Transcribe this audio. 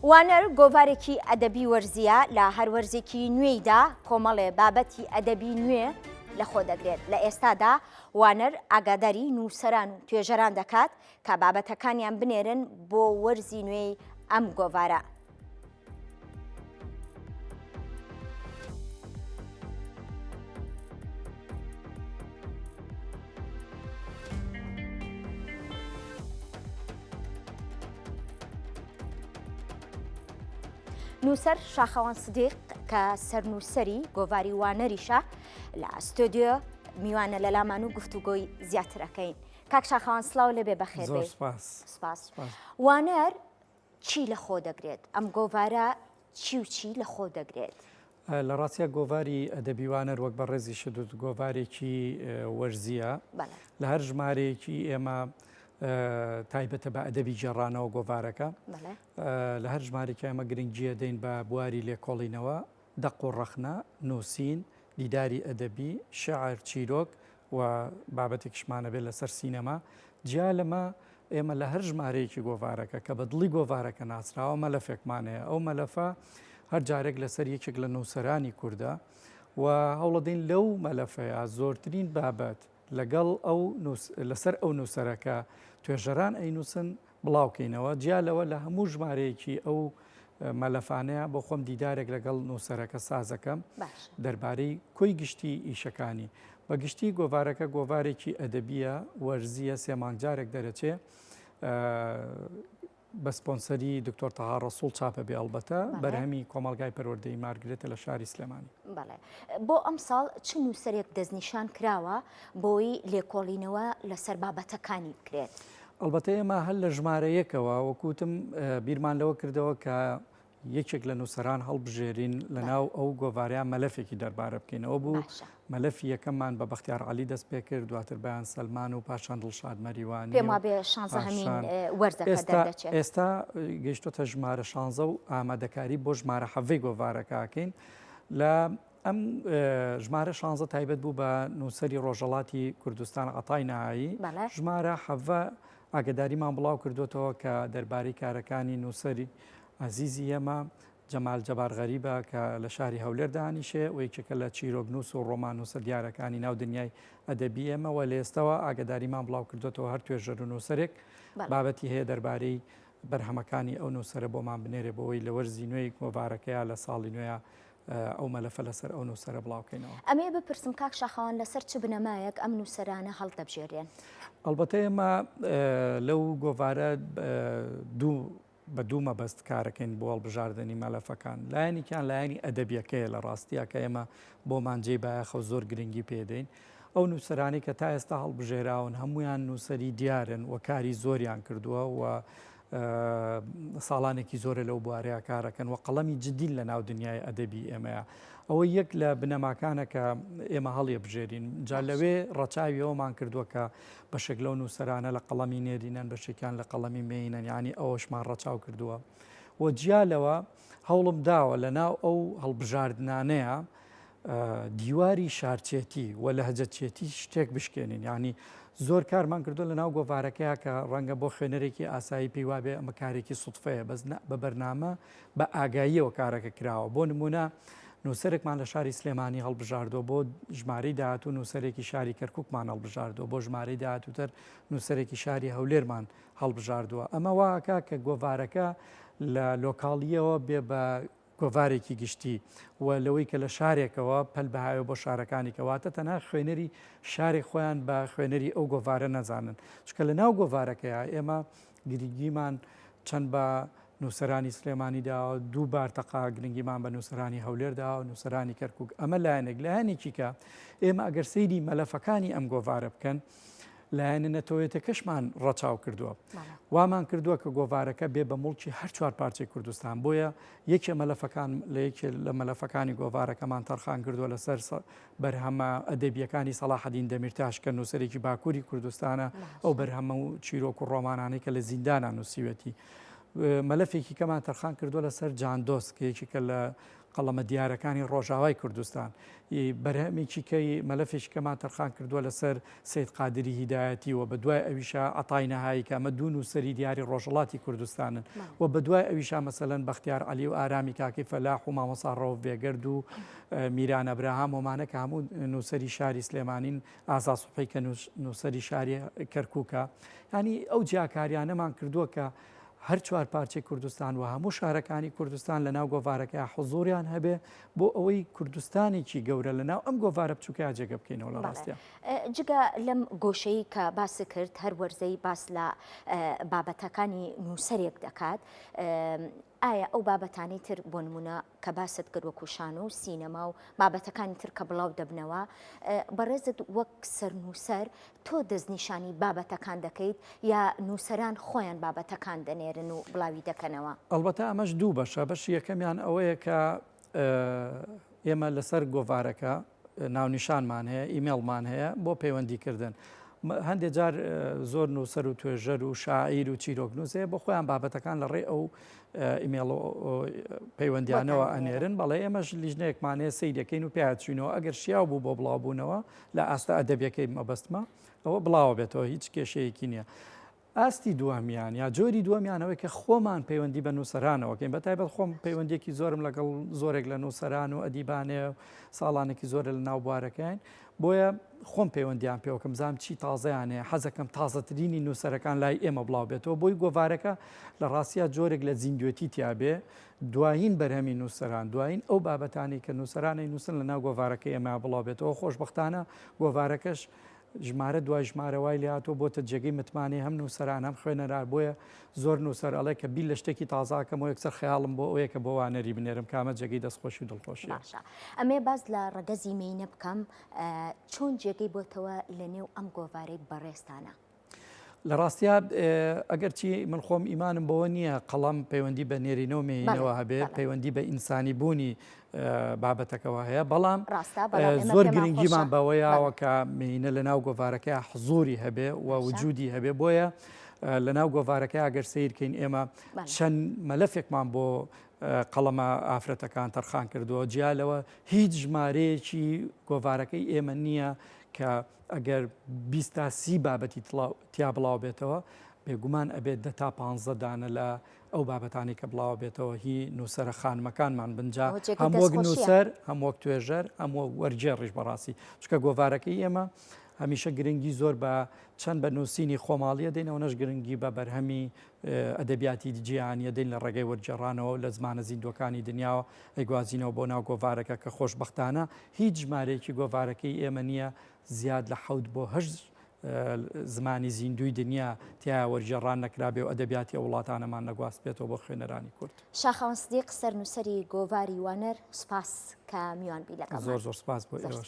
وانەر گۆڤارێکی ئەدەبی وەرزیە لە هەر وەرزێکی نوێیدا کۆمەڵێ بابەتی ئەدەبی نوێ لەخۆ دەگرێت. لە ئێستادا وانەر ئاگاداری نووسەران و توێژەران دەکات کە بابەتەکانیان بنێرن بۆ وەرزی نوێی ئەم گۆڤارە. نووسەر شاخەوان سدیق کە سەرنووسەری گۆڤاری وانەریشە لە ئەستۆدیۆ میوانە لە لامان و گفتوگۆی زیاترەکەین. کاک شاخەوان سڵاو لەبێ بەخێر بێ. سپاس. وانەر چی لە خۆ دەگرێت؟ ئەم گۆڤارە چی و چی لە خۆ دەگرێت؟ لە ڕاستیە گۆڤاری ئەدەبی وانەر وەک بە ڕێزی شدوت گۆڤارێکی وەرزیە لە هەر ژمارەیەکی ئێمە تایبەتە بە ئەدەبی جێڕانەوە گۆڤارەکە لە هەر ژمارێکی ئەمە گرنگجیە دەین بە بواری لێکۆڵینەوە دەق و ڕەخنە نووسین دیداری ئەدەبی شعر چیرۆک و بابەتێکشمانە بێت لەسەر سینەما جیا لەمە ئێمە لە هەر ژمارەیەکی گۆڤارەکە کە بە دڵی گۆڤارەکە ناسراوە مەلەفێکمانەیە ئەو مەلەفە هەر جارێک لەسەر یەکێک لە نووسەرانی کووردە و هەوڵەدەین لەو مەلەفەیە زۆرترین بابەت لەگەڵ لەسەر ئەو نووسەرەکە توێژەران ئەینووسن بڵاوکەینەوە جیالەوە لە هەموو ژمارەیەکی ئەو مەلەفانەیە بۆ خۆم دیدارێک لەگەڵ نووسەرەکە سازەکەم دەربارەی کۆی گشتی ئیشەکانی بە گشتی گۆڤارەکە گۆڤارێکی ئەدەبیە وەرزیە سێ مانگجارێک دەرەچێ بە سپۆنسەری دکتۆر تەها ڕەسوڵ چاپە بێ ئەڵبەتە بەرهەمی کۆمەڵگای پەروەردەی مارگرێتە لە شاری سلێمانی. بۆ ئەم ساڵ چ نووسەرێک دەستنیشان کراوە بۆی لێکۆڵینەوە لەسەر بابەتەکانی بکرێت؟ ئەلبەتە ئێمە هەر لە ژمارەیەکەوە وەکوتم بیرمان لەوە کردەوە کە یەکێک لە نووسەران هەڵبژێرین لەناو ئەو گۆڤاریان مەلەفێکی دەربارە بکەینەوە بوو مەلەفی یەکەممان بە بەختیار عەلی دەست پێ کرد دواتر بەیان سەلمان و پاشان دڵشاد مەریوانی پێم وابێ شانزە هەمین وەرزەکە دەردەچێت. ئێستا گەیشتۆتە ژمارە 16 و ئامادەکاری بۆ ژمارە 7 گۆڤارەکەکەین لە ئەم ژمارە 16 تایبەت بوو بە نووسەری ڕۆژەڵاتی کوردستان عەتای نەهایی ژمارە 7 ئاگداریمان بڵاو کردوتەوە کە دەربارەی کارەکانی نووسەری عزیزی ئێمە جەمال جەبار غەریبە کە لە شاری هەولێر دانیشێ و یەکێکە لە چیرۆکنووس و ڕۆمانوسە دیارەکانی ناو دنیای ئەدەبی ئێمە و لە ئێستەوە ئاگداریمان بڵاو کردوتەوە هەر توێژەر و نووسەرێک بابەتی هەیە دەربارەی بەرهەمەکانی ئەو نووسەرە بۆمان بنێرێ بەوەی لە وەرزی نوێی گۆڤارەکەیە لە ساڵی نوێیە ئەو مەلەفە لەسەر ئەو نووسەرە بڵاوکەینەوە. ئەمێ بپرسم کاک شاخەوان لەسەر چ بنەمایەک ئەم نووسەرانە هەڵدەبژێرێن؟ ئەلبەتە ئێمە لەو گۆڤارە بە دوو مەبەست کارەکەین بۆ هەڵبژاردننی مەلەفەکان لایەنێکیان لایەنی ئەدەبیەکەیە لە ڕاستیە کە ئێمە بۆمان جێی بایەخە زۆر گرنگی پێدەین ئەو نووسەرانی کە تا ئێستا هەڵبژێراون هەمویان نووسەری دیارن و کاری زۆریان کردووە و ساڵانێکی زۆرە لەو بوارەیە کارەکەن و قەڵەمی جدین لە ناو دنیای ئەدەبی ئێمەیە ئەوە یەک لە بنەماکانە کە ئێمە هەڵیە بژێرین جا لەوێ ڕەچاوی ئەومان کردووە کە بەشێک لەو نووسەرانە لە قەڵەمی نێرینەن بەشێکیان لە قەڵەمی مێینەن ینی ئەوەشمان ڕەچاو کردووە و جیالەوە هەوڵم داوە لە ناو ئەو هەڵبژاردنانەیە دیواری شارچێتی و لەهجەچێتی شتێک بشکێنین ینی زۆر کارمان کردو لە ناو گۆڤارەکەیە کە ڕەنگە بۆ خوێنەرێکی ئاسایی پێی وابێ ئەمە کارێکی سوتفەیە بە بەرنامە بە ئاگاییەوە کارەکە کراوە بۆ نمونە نووسەرێکمان لە شاری سلێمانی هەڵبژاردۆ بۆ ژمارەی داهاتوو نووسەرێکی شاری کەرکووکمان هەڵبژاردۆ بۆ ژمارەی داهاتووتر نووسەرێکی شاری هەولێرمان هەڵبژاردووە ئەمە واکە کە گۆڤارەکە لە لۆکاڵیەوە بێ بە گۆڤارێکی گشتی و لەوەی کە لە شارێکەوە پەل بەهاوێ بۆ شارەکانی کەواتە تەنها خوێنەری شارێک خۆیان بە خوێنەری ئەو گۆڤارە نەزانن چکە لە ناو گۆڤارەکەیە ئێمە گرنگیمان چەند بە نووسەرانی سلێمانیداوە دووبار تەقا گرنگیمان بە نووسەرانی هەولێردا و نووسەرانی کەرکووک ئەمە لایەنێک لایەنێکی کە ئێمە ئەگەر سەیری مەلەفەکانی ئەم گۆڤارە بکەن لایەنە نەتەوەیەتەکەشمان ڕەچاو کردووە وامان کردووە کە گۆڤارەکە بێ بە موڵکی هەر چوار پارچەی کوردستان بۆیە یەکێ مەلەفەکان لە یەکێ لە مەلەفەکانی گۆڤارەکەمان تەرخان کردووە لەسەر بەرهەمە ئەدەبیەکانی سەلاحەدین دەمیرتاش کە نووسەرێکی باکووری کوردستانە ئەو بەرهەمە و چیرۆک و ڕۆمانانەی کە لە زیندانە نووسیوەتی مەلەفێکی کەمان تەرخان کردووە لەسەر جاندۆست کە یەکێکە لە قەڵەمە دیارەکانی ڕۆژاوای کوردستان بەرهەمێکی کەی مەلەفێکی کەمان تەرخان کردووە لەسەر سید قادری هیدایەتی و بە دوای ئەویشا عەتای نەهایی کە ئەمە دوو نووسەری دیاری ڕۆژهەڵاتی کوردستانن و بە دوای ئەویشا مەسەلەن بەختیار عەلی و ئارامی کاکی فەلاح و مامۆستا ڕەوف بێگەرد و میران ئەبراهام ومانە کە هەموو نووسەری شاری سلێمانین، ئازا سوبحی کە نووسەری شاری کەرکووکە، ینی ئەو جیاکاریانەمان کردووە کە هەر چوار پارچەی کوردستان و هەموو شارەکانی کوردستان لە ناو گۆڤارەکە حوزوریان هەبێ بۆ ئەوەی کوردستانێکی گەورە لە ناو ئەم گۆڤارە بچووکە جێگە بکەینەوە لە ڕاستیە. جگە لەم گۆشەی کە باس کرد هەر وەرزەی باس لە بابەتەکانی نووسەرێک دەکات، ئایا ئەو بابەتانی تر بۆ نمونە کە باست کرد وەکو شانۆ و سینەما و بابەتەکانی تر کە بڵاو دەبنەوە، بەڕێزت وەک سەرنووسەر تۆ دەستنیشانی بابەتەکان دەکەیت یا نووسەران خۆیان بابەتەکان دەنێرن و بڵاوی دەکەنەوە؟ ئەلبەتە ئەمەش دوو بەشە. بەشی یەکەمیان ئەوەیە کە ئێمە لەسەر گۆڤارەکە ناونیشانمان هەیە، ئیمێڵمان هەیە بۆ پەیوەندیکردن. هەندێک جار زۆر نووسەر و توێژەر و شاعیر و چیرۆکنووسێ بۆ خۆیان بابەتەکان لە ڕێ ئەو ئیمێڵ پەیوەندیانەوە ئەنێرن، بەڵێ ئێمەش لیژنەیەکمانەیە سەیرەکەین و پیاچوینەوە ئەگەر شیاو بوو بۆ بڵاوبوونەوە لە ئاستا ئەدەبیەکەی مەبەستمە ئەوە بڵاوە بێتەوە، هیچ کێشەیەکی نییە. ئاستی دووەمیان یا جۆری دووەمیانەوەی کە خۆمان پەیوەندی بە نووسەرانەوەکەین، بەتایبەت خۆم پەیوەندێکی زۆرم لەگەڵ زۆرێک لە نووسەران و ئەدیبانێ ساڵانێکی زۆرە لە ناو بوارەکەین، بۆیە خۆم پەیوەندیان پێوەکەم زانم چی تازەیانەیە، حەزەکەم تازەترینی نووسەرەکان لای ئێمە بڵاو بێتەوە، بۆی گۆڤارەکە لە ڕاستیە جۆرێک لە زیندوێتی تیابێ، دوایین بەرهەمی نووسەران، دوایین ئەو بابەتانی کە نووسەرانی نووسن لە ناو گۆڤارەکە ئێمە بڵاو بێتەوە. خۆشبەختانە گۆڤارەکەش ژمارە دوای ژمارەوای لاتۆ بۆتە جێگەی متمانەی هەم نووسەران هەم خوێنەران، بۆیە زۆر نووسەر ئەڵێ کە بیل لە شتێکی تازاکەمەوە یەکسەر خەیاڵم بۆ ئەوەیە کە بۆ وانەری بنێرم کامە جێگەی دەستخۆشی و دڵخۆشی. ئەمێ باز لە ڕەگەزی مینە بکەم، چۆن جێگەی بۆتەوە لە نێو ئەم گۆڤارەی بەڕێستانە؟ لە ڕاستیا ئەگەر چی من خۆم ئیمانم بەوە نییە قەڵەم پەیوەندی بە نێرینەوە مێینەوە هەبێ، پەیوەندی بە ئینسانی بوونی بابەتەکەەوە هەیە، بەڵام زۆر گرنگیمان بەوەیەوە کە مینە لە ناو گۆڤارەکە حزوری هەبێ و وجودی هەبێ. بۆیە لە ناو گۆڤارەکە ئەگەر سیرکەین ئێمە چەند مەلەفێکمان بۆ قەڵەمە ئافرەتەکان تەرخان کردووە، جیالەوە هیچ ژمارەیەکی گۆڤارەکەی ئێمە نییە کە ئەگەر 20 تا 30 بابەتی تیا بڵاو بێتەوە بێگومان ئەبێت 10 تا 15 دانە لە ئەو بابەتانی کە بڵاو بێتەوە هی نووسەرە خانمەکانمان بنجا، هەمووەک نووسەر، هەمووەک توێژەر، هەموو وەرجێڕیش بەڕاستی، چکە گۆڤارەکەی ئێمە هەمیشە گرنگی زۆر بە چەند بە نووسینی خۆماڵیە دێنەوە، نەش گرنگی بە بەرهەمی ئەدەبیاتی جیهانیە دێن لە ڕێگەی وەرجێڕانەوە لە زمانە زیندوەکانی دنیاوە ئەیگوازینەوە بۆ ناو گۆڤارەکە کە خۆشبەختانە هیچ ژمارەیەکی گۆڤارەکەی ئێمە نییە زیاد لە 7 بۆ 8 زمانی زیندوی دنیا تیا وەرجێڕان نەکرابێ و ئەدەبیاتی وڵاتانەمان نەگواست بێتەوە بۆ خوێنەرانی کورد. شاخەوان سدیق سەرنووسەری گۆڤاری وانەر، سوپاس کە میوانبی لەگەڵ. زۆر زۆر سوپاس بۆ ئێوەش.